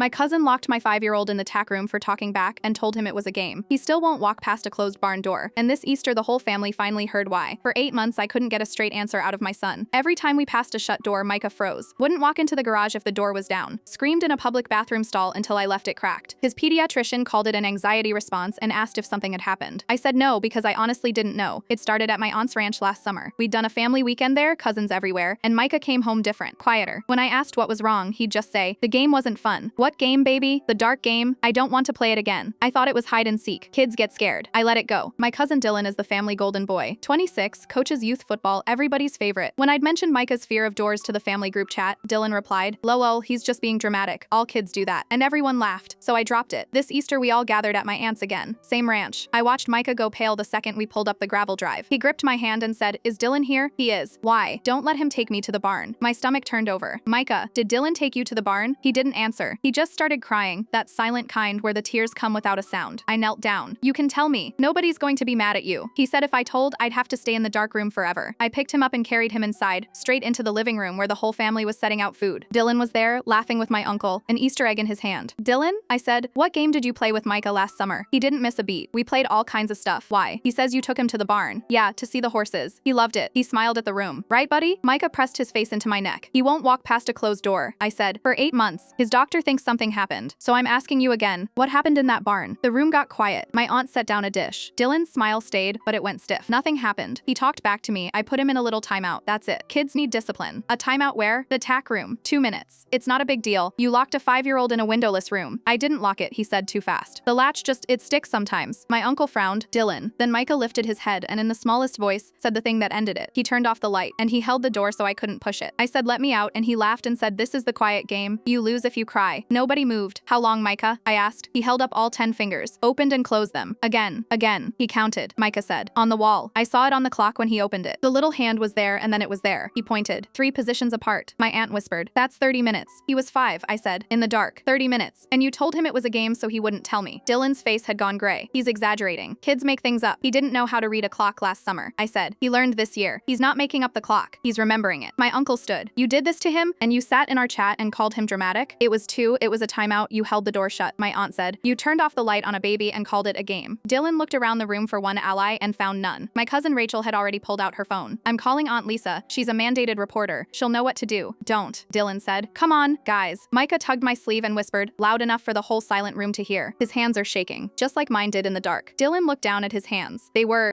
My cousin locked my 5-year-old in the tack room for talking back and told him it was a game. He still won't walk past a closed barn door. And this Easter the whole family finally heard why. For 8 months I couldn't get a straight answer out of my son. Every time we passed a shut door, Micah froze. Wouldn't walk into the garage if the door was down. Screamed in a public bathroom stall until I left it cracked. His pediatrician called it an anxiety response and asked if something had happened. I said no because I honestly didn't know. It started at my aunt's ranch last summer. We'd done a family weekend there, cousins everywhere, and Micah came home different, quieter. When I asked what was wrong, he'd just say, "The game wasn't fun." "What game, baby?" "The dark game. I don't want to play it again." I thought it was hide and seek. Kids get scared. I let it go. My cousin Dylan is the family golden boy. 26, coaches youth football, everybody's favorite. When I'd mentioned Micah's fear of doors to the family group chat, Dylan replied, "Lol, he's just being dramatic. All kids do that." And everyone laughed, so I dropped it. This Easter we all gathered at my aunt's again. Same ranch. I watched Micah go pale the second we pulled up the gravel drive. He gripped my hand and said, "Is Dylan here?" "He is." "Why? Don't let him take me to the barn." My stomach turned over. "Micah, did Dylan take you to the barn?" He didn't answer. He just started crying, that silent kind where the tears come without a sound. I knelt down. "You can tell me. Nobody's going to be mad at you." He said if I told, I'd have to stay in the dark room forever. I picked him up and carried him inside, straight into the living room where the whole family was setting out food. Dylan was there, laughing with my uncle, an Easter egg in his hand. "Dylan?" I said, "What game did you play with Micah last summer?" He didn't miss a beat. "We played all kinds of stuff." "Why?" "He says you took him to the barn." "Yeah, to see the horses. He loved it." He smiled at the room. "Right, buddy?" Micah pressed his face into my neck. "He won't walk past a closed door," I said. "For 8 months. His doctor thinks something happened. So I'm asking you again, what happened in that barn?" The room got quiet. My aunt set down a dish. Dylan's smile stayed, but it went stiff. Nothing happened. He talked back to me. I put him in a little timeout. That's it. Kids need discipline. "A timeout where?" "The tack room. 2 minutes. It's not a big deal. You locked a 5-year-old in a windowless room." "I didn't lock it," he said too fast. "The latch it sticks sometimes." My uncle frowned. "Dylan." Then Micah lifted his head and in the smallest voice said the thing that ended it. He turned off the light and he held the door so I couldn't push it. I said, "Let me out," and he laughed and said, "This is the quiet game. You lose if you cry." Nobody moved. "How long, Micah?" I asked. He held up all 10 fingers, opened and closed them. Again. He counted, Micah said. "On the wall. I saw it on the clock when he opened it. The little hand was there and then it was there." He pointed. 3 positions apart. My aunt whispered, "That's 30 minutes. He was 5, I said. "In the dark. 30 minutes. And you told him it was a game so he wouldn't tell me." Dylan's face had gone gray. "He's exaggerating. Kids make things up. He didn't know how to read a clock last summer," I said. "He learned this year. He's not making up the clock. He's remembering it." My uncle stood. "You did this to him? And you sat in our chat and called him dramatic?" "It was 2. It was a timeout. You held the door shut," my aunt said. "You turned off the light on a baby and called it a game." Dylan looked around the room for one ally and found none. My cousin Rachel had already pulled out her phone. "I'm calling Aunt Lisa. She's a mandated reporter. She'll know what to do." "Don't," Dylan said. "Come on, guys." Micah tugged my sleeve and whispered, loud enough for the whole silent room to hear. His hands are shaking, just like mine did in the dark. Dylan looked down at his hands. They were